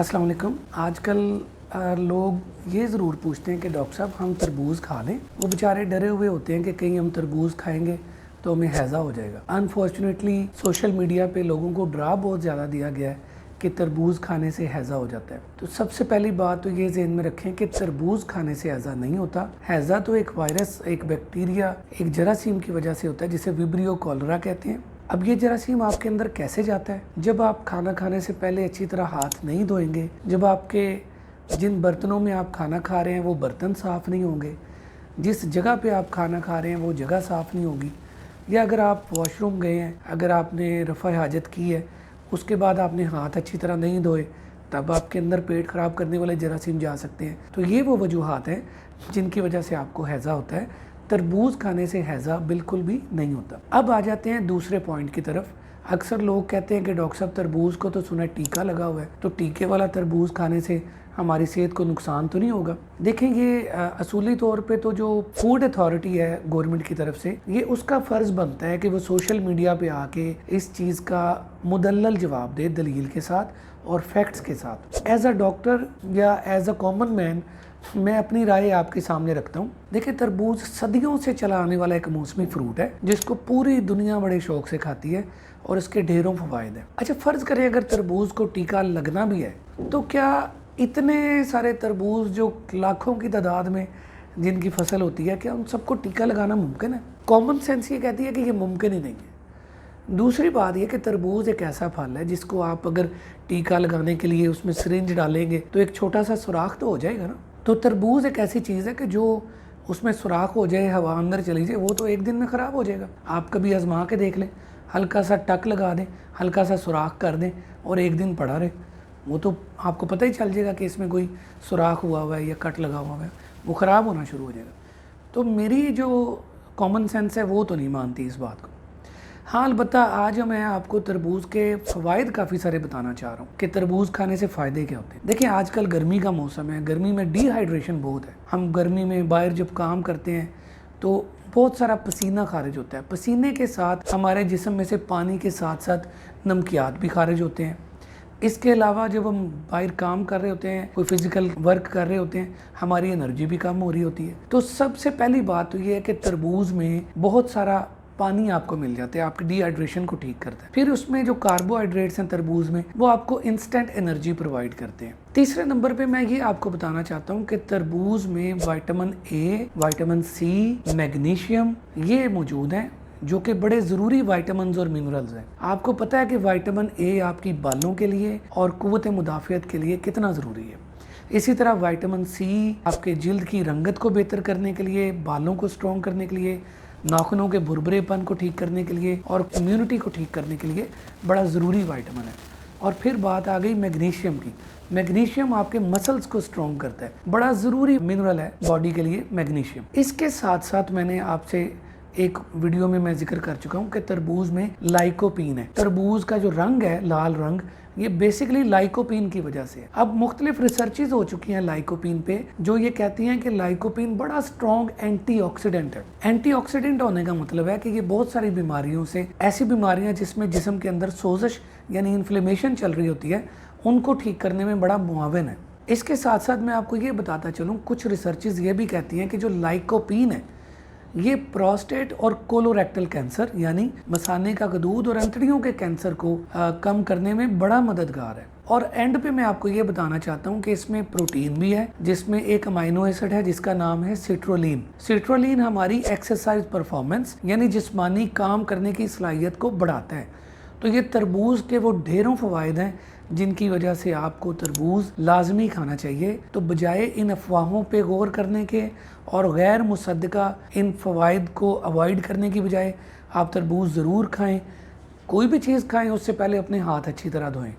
अस्सलाम वालेकुम। आजकल लोग ये ज़रूर पूछते हैं कि डॉक्टर साहब हम तरबूज़ खा लें। वो बेचारे डरे हुए होते हैं कि कहीं हम तरबूज़ खाएंगे तो हमें हैज़ा हो जाएगा। अनफॉर्चुनेटली सोशल मीडिया पे लोगों को डरा बहुत ज़्यादा दिया गया है कि तरबूज़ खाने से हैज़ा हो जाता है। तो सबसे पहली बात तो ये ज़हन में रखें कि तरबूज़ खाने से हैज़ा नहीं होता। हैज़ा तो एक वायरस, एक बैक्टीरिया, एक जरासीम की वजह से होता है जिसे विब्रियो कॉलरा कहते हैं। अब ये जरासीम आपके अंदर कैसे जाता है? जब आप खाना खाने से पहले अच्छी तरह हाथ नहीं धोएंगे, जब आपके जिन बर्तनों में आप खाना खा रहे हैं वो बर्तन साफ़ नहीं होंगे, जिस जगह पे आप खाना खा रहे हैं वो जगह साफ़ नहीं होगी, या अगर आप वॉशरूम गए हैं, अगर आपने रफ़ा हाजत की है, उसके बाद आपने हाथ अच्छी तरह नहीं धोए, तब आपके अंदर पेट ख़राब करने वाले जरासीम जा सकते हैं। तो ये वो वजूहात हैं जिनकी वजह से आपको हैज़ा होता है। तरबूज़ खाने से हैज़ा बिल्कुल भी नहीं होता। अब आ जाते हैं दूसरे पॉइंट की तरफ। अक्सर लोग कहते हैं कि डॉक्टर साहब तरबूज़ को तो सुना है टीका लगा हुआ है, तो टीके वाला तरबूज़ खाने से हमारी सेहत को नुकसान तो नहीं होगा? देखें, ये असूली तौर पे तो जो फूड अथॉरिटी है गवर्नमेंट की तरफ से, ये उसका फ़र्ज़ बनता है कि वो सोशल मीडिया पे आके इस चीज़ का मुदल्लल जवाब दे, दलील के साथ और फैक्ट्स के साथ। एज अ डॉक्टर या एज अ कॉमन मैन मैं अपनी राय आपके सामने रखता हूँ। देखिए, तरबूज सदियों से चला आने वाला एक मौसमी फ्रूट है जिसको पूरी दुनिया बड़े शौक से खाती है और इसके ढेरों फ़वाइद हैं। अच्छा, फ़र्ज़ करें अगर तरबूज को टीका लगना भी है, तो क्या इतने सारे तरबूज जो लाखों की तादाद में जिनकी फसल होती है, क्या उन सबको टीका लगाना मुमकिन है? कॉमन सेंस ये कहती है कि ये मुमकिन ही नहीं है। दूसरी बात यह कि तरबूज एक ऐसा फल है जिसको आप अगर टीका लगाने के लिए उसमें सिरिंज डालेंगे तो एक छोटा सा सुराख तो हो जाएगा ना। तो तरबूज एक ऐसी चीज़ है कि जो उसमें सुराख हो जाए, हवा अंदर चली जाए, वो तो एक दिन में ख़राब हो जाएगा। आप कभी आजमा के देख लें, हल्का सा टक लगा दें, हल्का सा सुराख कर दें और एक दिन पड़ा रहे, वो तो आपको पता ही चल जाएगा कि इसमें कोई सुराख हुआ हुआ है या कट लगा हुआ है, वो ख़राब होना शुरू हो जाएगा। तो मेरी जो कॉमन सेंस है वो तो नहीं मानती इस बात को। हाँ, अलबत्ता आज मैं आपको तरबूज़ के फ़वाइद काफ़ी सारे बताना चाह रहा हूँ कि तरबूज़ खाने से फ़ायदे क्या होते हैं। देखिए, आजकल गर्मी का मौसम है, गर्मी में डिहाइड्रेशन बहुत है। हम गर्मी में बाहर जब काम करते हैं तो बहुत सारा पसीना खारिज होता है। पसीने के साथ हमारे जिस्म में से पानी के साथ साथ नमकियात भी खारिज होते हैं। इसके अलावा जब हम बाहर काम कर रहे होते हैं, कोई फिज़िकल वर्क कर रहे होते हैं, हमारी एनर्जी भी कम हो रही होती है। तो सबसे पहली बात तो ये है कि तरबूज़ में बहुत सारा पानी आपको मिल जाता है, आपकी डिहाइड्रेशन को ठीक करता है। फिर उसमें जो कार्बोहाइड्रेट्स हैं तरबूज में, वो आपको इंस्टेंट एनर्जी प्रोवाइड करते हैं। तीसरे नंबर पे मैं ये आपको बताना चाहता हूँ कि तरबूज में vitamin A, vitamin C, magnesium ये मौजूद हैं जो कि बड़े ज़रूरी विटामिन्स और मिनरल्स हैं। आपको पता है कि विटामिन ए आपकी बालों के लिए और क़ुव्वत मुदाफ़ियत के लिए कितना ज़रूरी है। इसी तरह विटामिन सी आपके जिल्द की रंगत को बेहतर करने के लिए, बालों को स्ट्रॉन्ग करने के लिए, नाखूनों के भुरभुरेपन को ठीक करने के लिए और इम्यूनिटी को ठीक करने के लिए बड़ा ज़रूरी विटामिन है। और फिर बात आ गई मैग्नीशियम की। मैग्नीशियम आपके मसल्स को स्ट्रॉन्ग करता है, बड़ा ज़रूरी मिनरल है बॉडी के लिए मैग्नीशियम। इसके साथ साथ मैंने आपसे एक वीडियो में मैं जिक्र कर चुका हूँ कि तरबूज में लाइकोपीन है। तरबूज का जो रंग है, लाल रंग, ये बेसिकली लाइकोपीन की वजह से है। अब मुख्तलिफ रिसर्चेज हो चुकी हैं लाइकोपीन पे, जो ये कहती हैं कि लाइकोपीन बड़ा स्ट्रॉन्ग एंटीऑक्सीडेंट है। एंटीऑक्सीडेंट होने का मतलब है कि ये बहुत सारी बीमारियों से, ऐसी बीमारियां जिसमें जिस्म के अंदर सोजश यानी इन्फ्लेमेशन चल रही होती है, उनको ठीक करने में बड़ा मुआविन है। इसके साथ साथ मैं आपको ये बताता चलूँ, कुछ रिसर्चेज ये भी कहती हैं कि जो लाइकोपीन है ये प्रोस्टेट और कोलोरेक्टल कैंसर यानी मसाने का गदूद और अंतड़ियों के कैंसर को कम करने में बड़ा मददगार है। और एंड पे मैं आपको ये बताना चाहता हूँ कि इसमें प्रोटीन भी है, जिसमें एक अमाइनो एसिड है जिसका नाम है सिट्रोलिन। सिट्रोलिन हमारी एक्सरसाइज परफॉर्मेंस यानी जिस्मानी काम करने की सलाहियत को बढ़ाता है। तो ये तरबूज के वो ढेरों फ़वाइद हैं जिनकी वजह से आपको तरबूज लाजमी खाना चाहिए। तो बजाय इन अफवाहों पे गौर करने के और गैर मुसद्दका इन फ़वाइद को अवॉइड करने की बजाय आप तरबूज ज़रूर खाएं। कोई भी चीज़ खाएं उससे पहले अपने हाथ अच्छी तरह धोएं।